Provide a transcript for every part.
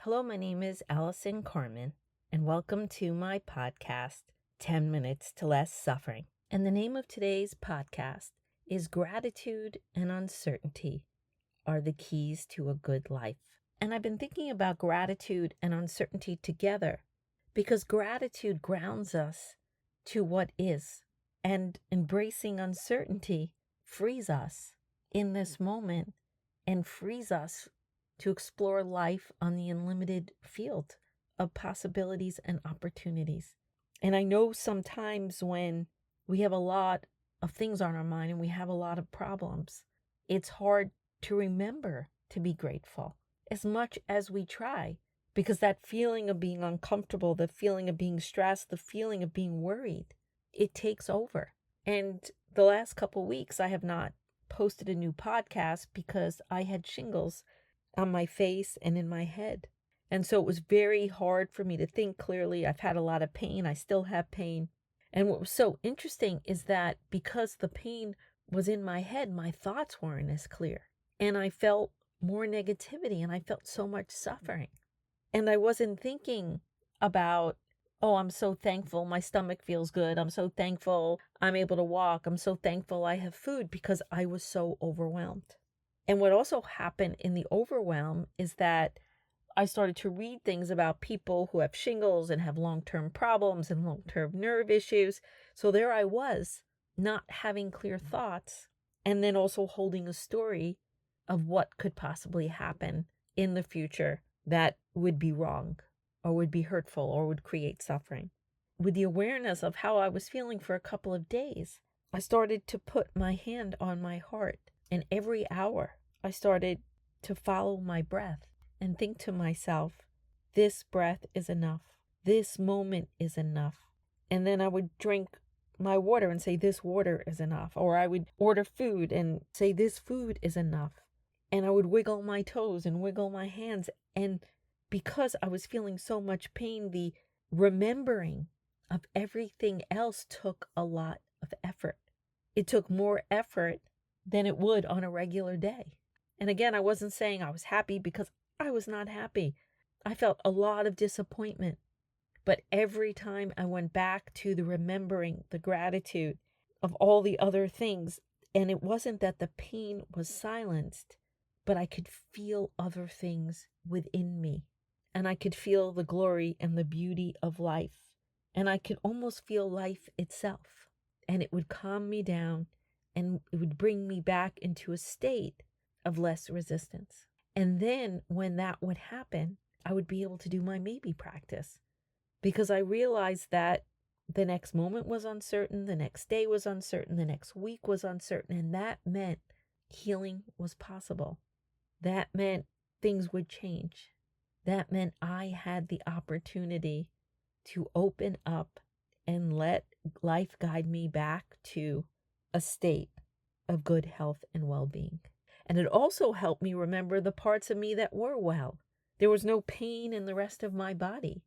Hello, my name is Allison Carmen, and welcome to my podcast, 10 Minutes to Less Suffering. And the name of today's podcast is Gratitude and Uncertainty Are the Keys to a Good Life. And I've been thinking about gratitude and uncertainty together because gratitude grounds us to what is, and embracing uncertainty frees us in this moment and frees us to explore life on the unlimited field of possibilities and opportunities. And I know sometimes when we have a lot of things on our mind and we have a lot of problems, it's hard to remember to be grateful as much as we try, because that feeling of being uncomfortable, the feeling of being stressed, the feeling of being worried, it takes over. And the last couple weeks, I have not posted a new podcast because I had shingles on my face and in my head. And so it was very hard for me to think clearly. I've had a lot of pain. I still have pain. And what was so interesting is that because the pain was in my head, my thoughts weren't as clear. And I felt more negativity and I felt so much suffering. And I wasn't thinking about, oh, I'm so thankful my stomach feels good. I'm so thankful I'm able to walk. I'm so thankful I have food, because I was so overwhelmed. And what also happened in the overwhelm is that I started to read things about people who have shingles and have long-term problems and long-term nerve issues. So there I was, not having clear thoughts, and then also holding a story of what could possibly happen in the future that would be wrong or would be hurtful or would create suffering. With the awareness of how I was feeling for a couple of days, I started to put my hand on my heart. And every hour, I started to follow my breath and think to myself, this breath is enough. This moment is enough. And then I would drink my water and say, this water is enough. Or I would order food and say, this food is enough. And I would wiggle my toes and wiggle my hands. And because I was feeling so much pain, the remembering of everything else took a lot of effort. It took more effort than it would on a regular day. And again, I wasn't saying I was happy, because I was not happy. I felt a lot of disappointment. But every time I went back to the remembering, the gratitude of all the other things, and it wasn't that the pain was silenced, but I could feel other things within me. And I could feel the glory and the beauty of life. And I could almost feel life itself. And it would calm me down. And it would bring me back into a state of less resistance. And then when that would happen, I would be able to do my maybe practice, because I realized that the next moment was uncertain, the next day was uncertain, the next week was uncertain, and that meant healing was possible. That meant things would change. That meant I had the opportunity to open up and let life guide me back to a state of good health and well-being. And it also helped me remember the parts of me that were well. There was no pain in the rest of my body.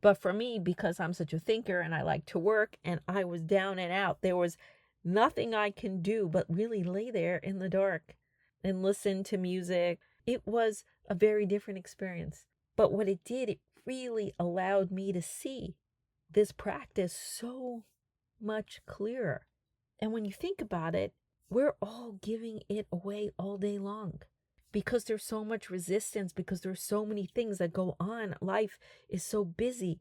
But for me, because I'm such a thinker and I like to work and I was down and out, there was nothing I can do but really lay there in the dark and listen to music. It was a very different experience. But what it did, it really allowed me to see this practice so much clearer. And when you think about it, we're all giving it away all day long because there's so much resistance, because there's so many things that go on. Life is so busy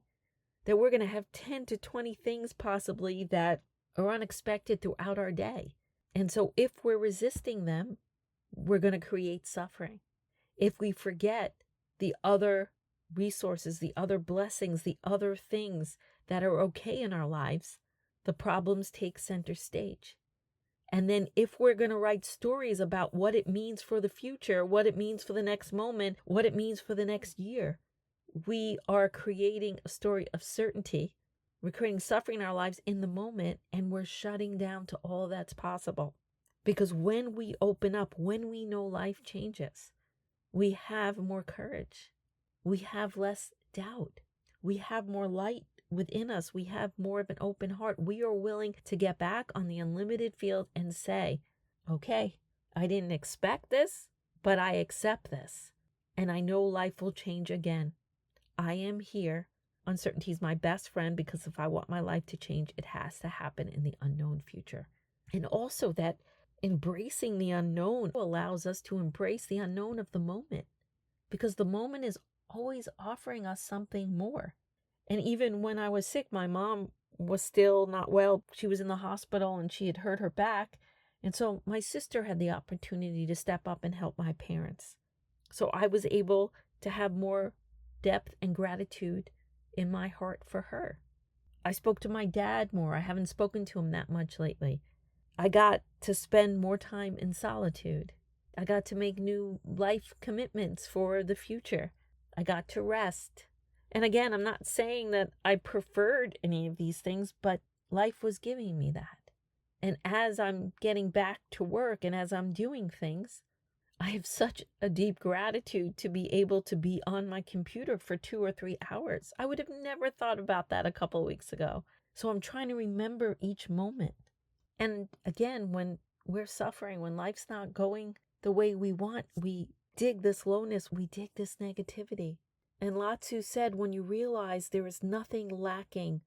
that we're going to have 10 to 20 things possibly that are unexpected throughout our day. And so if we're resisting them, we're going to create suffering. If we forget the other resources, the other blessings, the other things that are okay in our lives, the problems take center stage. And then if we're going to write stories about what it means for the future, what it means for the next moment, what it means for the next year, we are creating a story of certainty. We're creating suffering in our lives in the moment, and we're shutting down to all that's possible. Because when we open up, when we know life changes, we have more courage. We have less doubt. We have more light within us. We have more of an open heart. We are willing to get back on the unlimited field and say, okay, I didn't expect this, but I accept this. and I know life will change again. I am here. Uncertainty is my best friend, because if I want my life to change, it has to happen in the unknown future. And also that embracing the unknown allows us to embrace the unknown of the moment, because the moment is always offering us something more. And even when I was sick, my mom was still not well. She was in the hospital and she had hurt her back. And so my sister had the opportunity to step up and help my parents. So I was able to have more depth and gratitude in my heart for her. I spoke to my dad more. I haven't spoken to him that much lately. I got to spend more time in solitude. I got to make new life commitments for the future. I got to rest. And again, I'm not saying that I preferred any of these things, but life was giving me that. And as I'm getting back to work and as I'm doing things, I have such a deep gratitude to be able to be on my computer for 2 or 3 hours. I would have never thought about that a couple of weeks ago. So I'm trying to remember each moment. And again, when we're suffering, when life's not going the way we want, we dig this lowness, we dig this negativity. And Lao Tzu said, when you realize there is nothing lacking,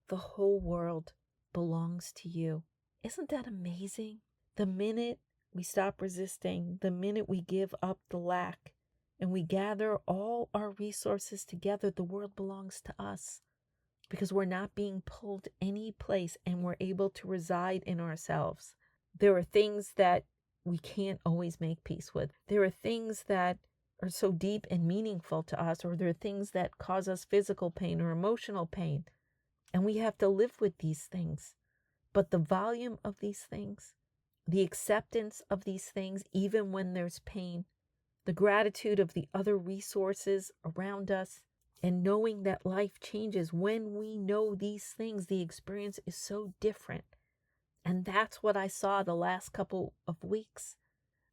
the whole world belongs to you. Isn't that amazing? The minute we stop resisting, the minute we give up the lack, and we gather all our resources together, the world belongs to us, because we're not being pulled any place and we're able to reside in ourselves. There are things that we can't always make peace with. There are things that are so deep and meaningful to us, or there are things that cause us physical pain or emotional pain, and we have to live with these things. But the volume of these things, the acceptance of these things, even when there's pain, the gratitude of the other resources around us, and knowing that life changes when we know these things, the experience is so different. And that's what I saw the last couple of weeks.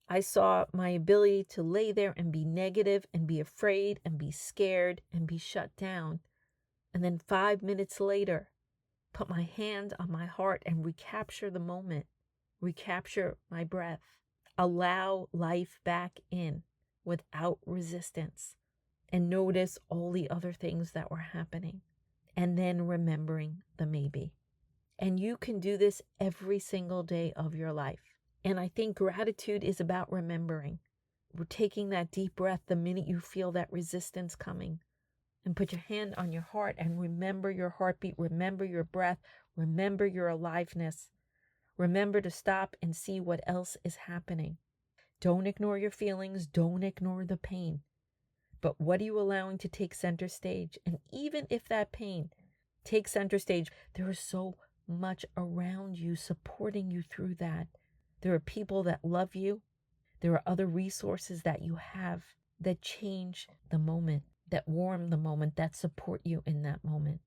I saw my ability to lay there and be negative and be afraid and be scared and be shut down. And then 5 minutes later, put my hand on my heart and recapture the moment, recapture my breath, allow life back in without resistance, and notice all the other things that were happening, and then remembering the maybe. And you can do this every single day of your life. And I think gratitude is about remembering. We're taking that deep breath the minute you feel that resistance coming, and put your hand on your heart and remember your heartbeat, remember your breath, remember your aliveness. Remember to stop and see what else is happening. Don't ignore your feelings, don't ignore the pain. But what are you allowing to take center stage? And even if that pain takes center stage, there is so much around you supporting you through that. There are people that love you. There are other resources that you have that change the moment, that warm the moment, that support you in that moment.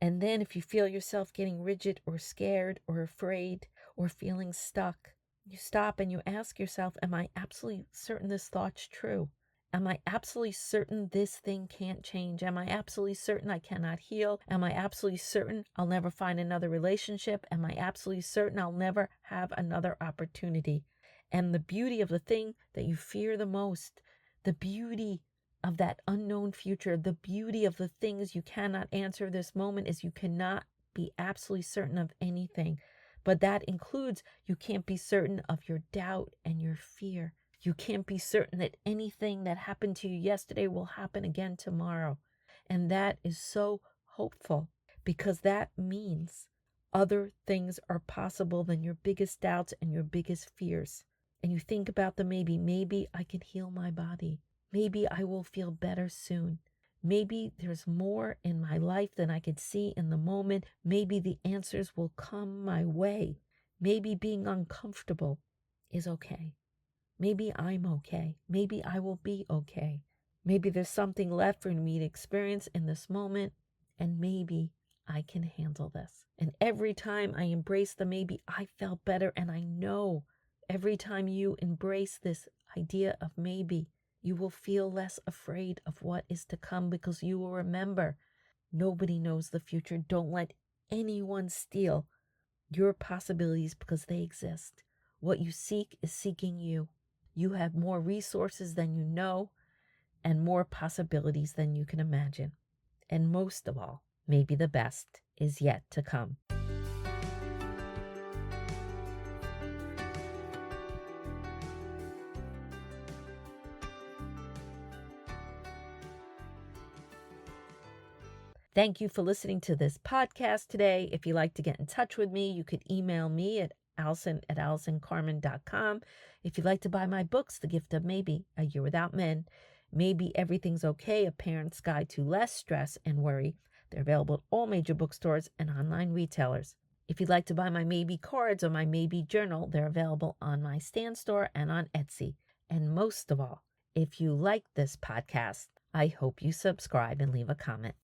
And then if you feel yourself getting rigid or scared or afraid or feeling stuck, you stop and you ask yourself, am I absolutely certain this thought's true? Am I absolutely certain this thing can't change? Am I absolutely certain I cannot heal? Am I absolutely certain I'll never find another relationship? Am I absolutely certain I'll never have another opportunity? And the beauty of the thing that you fear the most, the beauty of that unknown future, the beauty of the things you cannot answer this moment is you cannot be absolutely certain of anything. But that includes you can't be certain of your doubt and your fear. You can't be certain that anything that happened to you yesterday will happen again tomorrow. And that is so hopeful, because that means other things are possible than your biggest doubts and your biggest fears. And you think about the maybe I can heal my body. Maybe I will feel better soon. Maybe there's more in my life than I could see in the moment. Maybe the answers will come my way. Maybe being uncomfortable is okay. Maybe I'm okay. Maybe I will be okay. Maybe there's something left for me to experience in this moment, and maybe I can handle this. And every time I embrace the maybe, I felt better. And I know every time you embrace this idea of maybe, you will feel less afraid of what is to come, because you will remember nobody knows the future. Don't let anyone steal your possibilities, because they exist. What you seek is seeking you. You have more resources than you know, and more possibilities than you can imagine. And most of all, maybe the best is yet to come. Thank you for listening to this podcast today. If you'd like to get in touch with me, you could email me at allison@allisoncarmen.com. If you'd like to buy my books, The Gift of Maybe, A Year Without Men, Maybe Everything's Okay, A Parent's Guide to Less Stress and Worry, they're available at all major bookstores and online retailers. If you'd like to buy my Maybe cards or my Maybe journal, they're available on my Stand store and on Etsy. And most of all, if you like this podcast, I hope you subscribe and leave a comment.